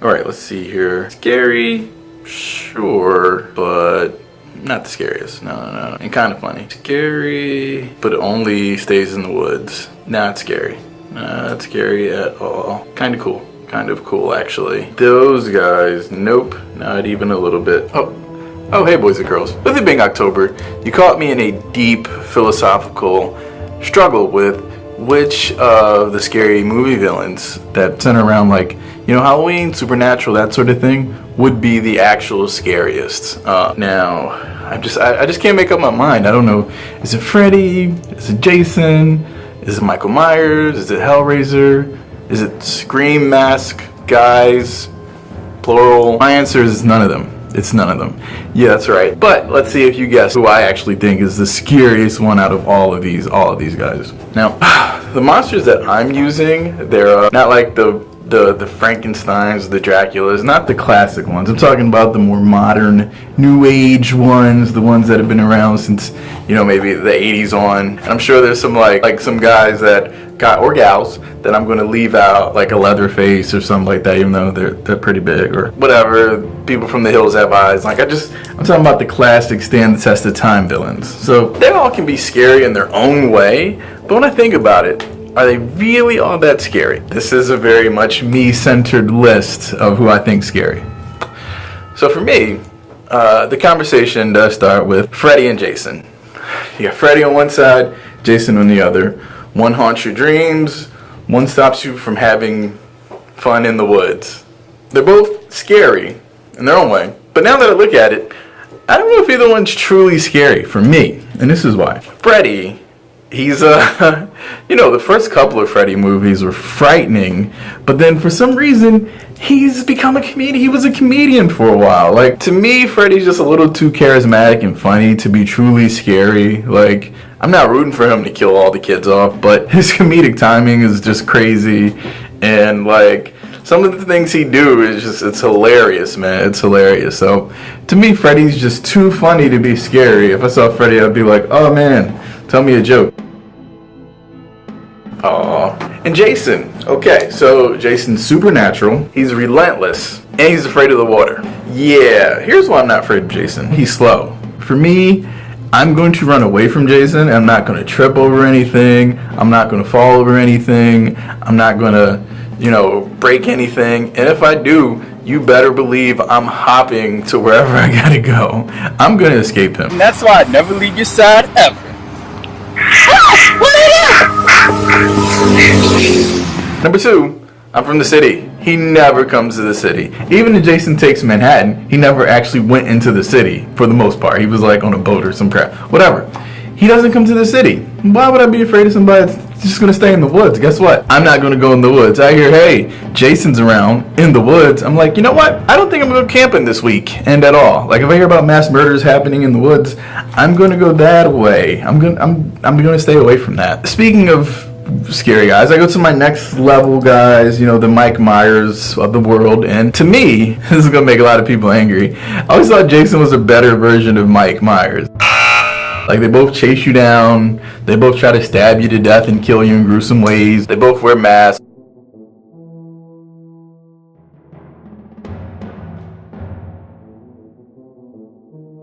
Alright, let's see here. Scary, sure, but not the scariest. No. And kind of funny. Scary, but it only stays in the woods. Not scary. Not scary at all. Kind of cool. Kind of cool, actually. Those guys, nope, not even a little bit. Oh, hey, boys and girls. With it being October, you caught me in a deep philosophical struggle with which of the scary movie villains that center around, like, you know, Halloween, supernatural, that sort of thing, would be the actual scariest. Now, I just can't make up my mind. I don't know. Is it Freddy? Is it Jason? Is it Michael Myers? Is it Hellraiser? Is it Scream Mask guys? Plural. My answer is none of them. It's none of them. Yeah, that's right. But let's see if you guess who I actually think is the scariest one out of all of these guys. Now, the monsters that I'm using, they're not like the Frankensteins, the Draculas, not the classic ones. I'm talking about the more modern, new age ones, the ones that have been around since, you know, maybe the 80s on. And I'm sure there's some like some guys that or gals that I'm going to leave out, like a Leatherface or something like that, even though they're pretty big or whatever. People from the Hills Have Eyes. Like I'm talking about the classic stand the test of time villains. So they all can be scary in their own way, but when I think about it, are they really all that scary? This is a very much me-centered list of who I think scary. So for me, the conversation does start with Freddy and Jason. You got Freddy on one side, Jason on the other. One haunts your dreams, one stops you from having fun in the woods. They're both scary in their own way. But now that I look at it, I don't know if either one's truly scary for me. And this is why. Freddy, he's you know, the first couple of Freddy movies were frightening, but then for some reason he's become a comedian. He was a comedian for a while. Like, to me, Freddy's just a little too charismatic and funny to be truly scary. Like, I'm not rooting for him to kill all the kids off, but his comedic timing is just crazy, and like some of the things he do is just, it's hilarious, man. It's hilarious. So to me, Freddy's just too funny to be scary. If I saw Freddy, I'd be like, oh man, tell me a joke. Aww. And Jason. Okay, so Jason's supernatural. He's relentless. And he's afraid of the water. Yeah, here's why I'm not afraid of Jason. He's slow. For me, I'm going to run away from Jason. I'm not going to trip over anything. I'm not going to fall over anything. I'm not going to, you know, break anything. And if I do, you better believe I'm hopping to wherever I gotta go. I'm going to escape him. And that's why I'd never leave your side ever. Number 2, I'm from the city. He never comes to the city. Even if Jason Takes Manhattan, he never actually went into the city for the most part. He was like on a boat or some crap. Whatever. He doesn't come to the city. Why would I be afraid of somebody that's just going to stay in the woods? Guess what? I'm not going to go in the woods. I hear, hey, Jason's around in the woods. I'm like, you know what? I don't think I'm going to go camping this weekend at all. Like, if I hear about mass murders happening in the woods, I'm going to go that way. I'm going to stay away from that. Speaking of scary guys, I go to my next level guys, you know, the Mike Myers of the world. And to me, this is going to make a lot of people angry, I always thought Jason was a better version of Mike Myers. Like, they both chase you down, they both try to stab you to death and kill you in gruesome ways, they both wear masks.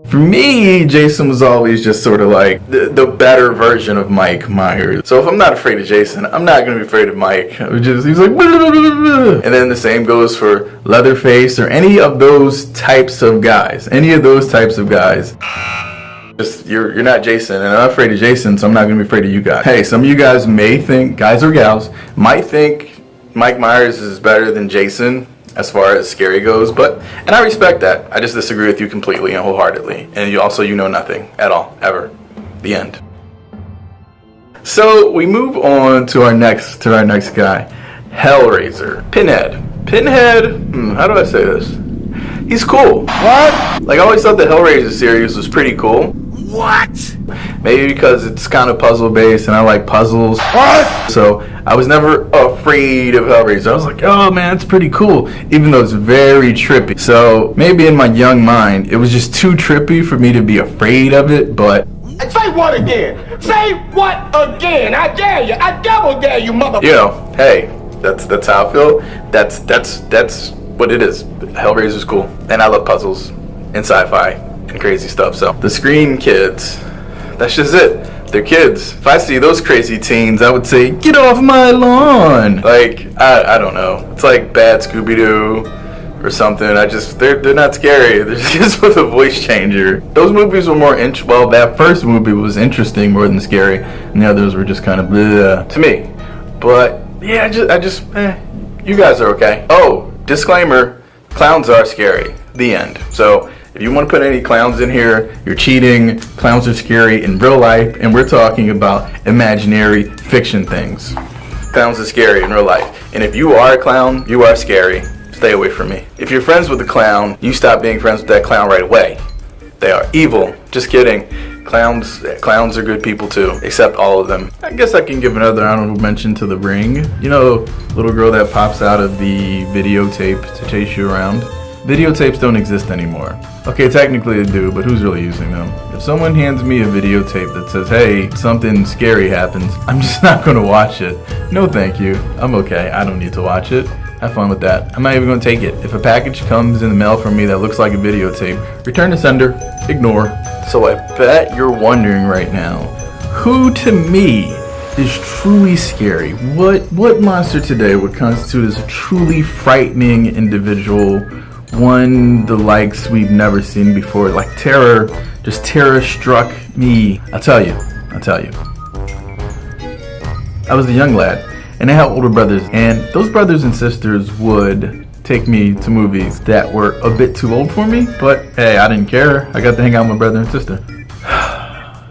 For me, Jason was always just sort of like the better version of Mike Myers. So if I'm not afraid of Jason, I'm not going to be afraid of Mike. He's like, blah, blah, blah, blah. And then the same goes for Leatherface or any of those types of guys. Any of those types of guys. Just, you're not Jason, and I'm not afraid of Jason, so I'm not going to be afraid of you guys. Hey, some of you guys may think, guys or gals, might think Mike Myers is better than Jason as far as scary goes, and I respect that. I just disagree with you completely and wholeheartedly. And you know nothing at all, ever. The end. So we move on to our next guy, Hellraiser. Pinhead, how do I say this? He's cool. What? Like, I always thought the Hellraiser series was pretty cool. What? Maybe because it's kind of puzzle based and I like puzzles. What? So I was never afraid of Hellraiser. I was like, oh man, it's pretty cool, even though it's very trippy. So maybe in my young mind, it was just too trippy for me to be afraid of it, but... Say what again? Say what again? I dare you. I double dare you, mother... You know, hey, that's how I feel. That's what it is. Hellraiser's cool, and I love puzzles and sci-fi and crazy stuff. So the Scream kids, that's just it. They're kids. If I see those crazy teens, I would say, get off my lawn. Like, I don't know. It's like bad Scooby-Doo or something. They're not scary. They're just with a voice changer. Those movies were more well, that first movie was interesting more than scary, and the others were just kind of bleh to me. But yeah, you guys are okay. Oh, disclaimer, clowns are scary. The end. So if you want to put any clowns in here, you're cheating. Clowns are scary in real life, and we're talking about imaginary fiction things. Clowns are scary in real life. And if you are a clown, you are scary. Stay away from me. If you're friends with a clown, you stop being friends with that clown right away. They are evil. Just kidding. Clowns are good people too, except all of them. I guess I can give another honorable mention to The Ring. You know, little girl that pops out of the videotape to chase you around. Videotapes don't exist anymore. Okay, technically they do, but who's really using them? If someone hands me a videotape that says, hey, something scary happens, I'm just not gonna watch it. No thank you. I'm okay. I don't need to watch it. Have fun with that. I'm not even gonna take it. If a package comes in the mail from me that looks like a videotape, return to sender, ignore. So I bet you're wondering right now, who to me is truly scary? What monster today would constitute as a truly frightening individual? One the likes we've never seen before, like terror struck me. I'll tell you. I was a young lad, and I had older brothers, and those brothers and sisters would take me to movies that were a bit too old for me, but hey, I didn't care. I got to hang out with my brother and sister.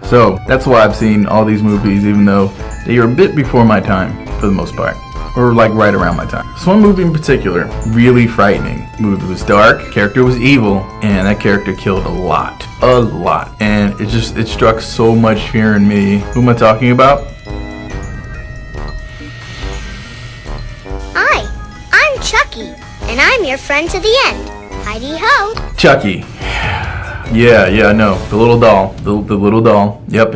So that's why I've seen all these movies, even though they are a bit before my time, for the most part. Or like right around my time. This one movie in particular, really frightening. The movie was dark, character was evil, and that character killed a lot. And it struck so much fear in me. Who am I talking about? Hi, I'm Chucky, and I'm your friend to the end. Heidi-ho. Chucky. Yeah, I know. The little doll. The little doll. Yep.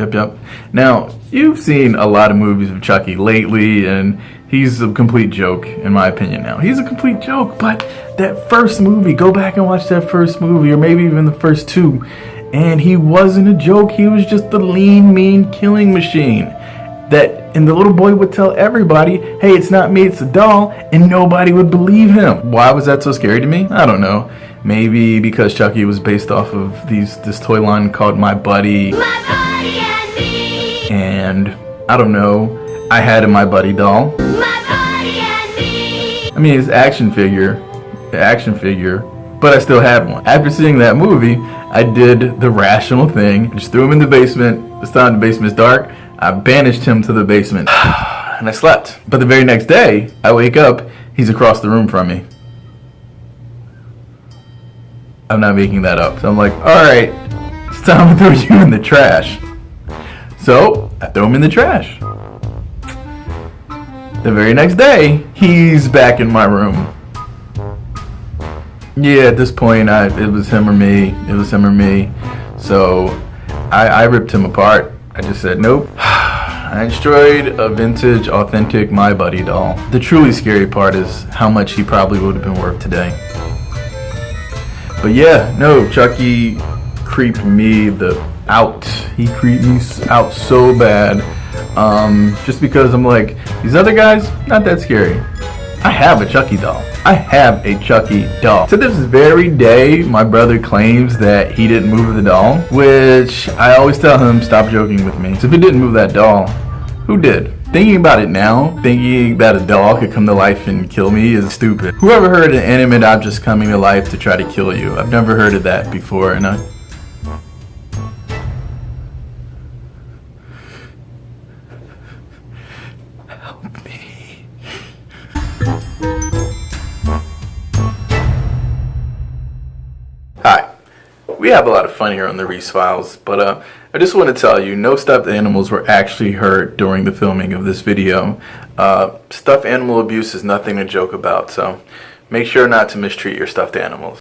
Now, you've seen a lot of movies of Chucky lately, and he's a complete joke, in my opinion now. He's a complete joke, but that first movie, go back and watch that first movie, or maybe even the first two, and he wasn't a joke. He was just the lean, mean killing machine. And the little boy would tell everybody, hey, it's not me, it's a doll, and nobody would believe him. Why was that so scary to me? I don't know. Maybe because Chucky was based off of this toy line called My Buddy. My buddy and me. And I don't know, I had a My Buddy doll. My buddy and me. I mean, it's the action figure, but I still had one. After seeing that movie, I did the rational thing. I just threw him in the basement. This time the basement's dark. I banished him to the basement and I slept. But the very next day, I wake up, he's across the room from me. I'm not making that up. So I'm like, all right, it's time to throw you in the trash. So I throw him in the trash. The very next day, he's back in my room. Yeah, at this point, it was him or me. So I ripped him apart. I just said, nope. I destroyed a vintage, authentic My Buddy doll. The truly scary part is how much he probably would have been worth today. But yeah, no, Chucky creeped me out. He creeped me out so bad. Just because I'm like, these other guys, not that scary. I have a Chucky doll. To this very day, my brother claims that he didn't move the doll, which I always tell him, stop joking with me. So if he didn't move that doll, who did? Thinking about it now, thinking that a doll could come to life and kill me is stupid. Whoever heard of inanimate objects coming to life to try to kill you? I've never heard of that before, and help me. Hi. We have a lot of fun here on the Reese Files, but I just want to tell you, no stuffed animals were actually hurt during the filming of this video. Stuffed animal abuse is nothing to joke about, so make sure not to mistreat your stuffed animals.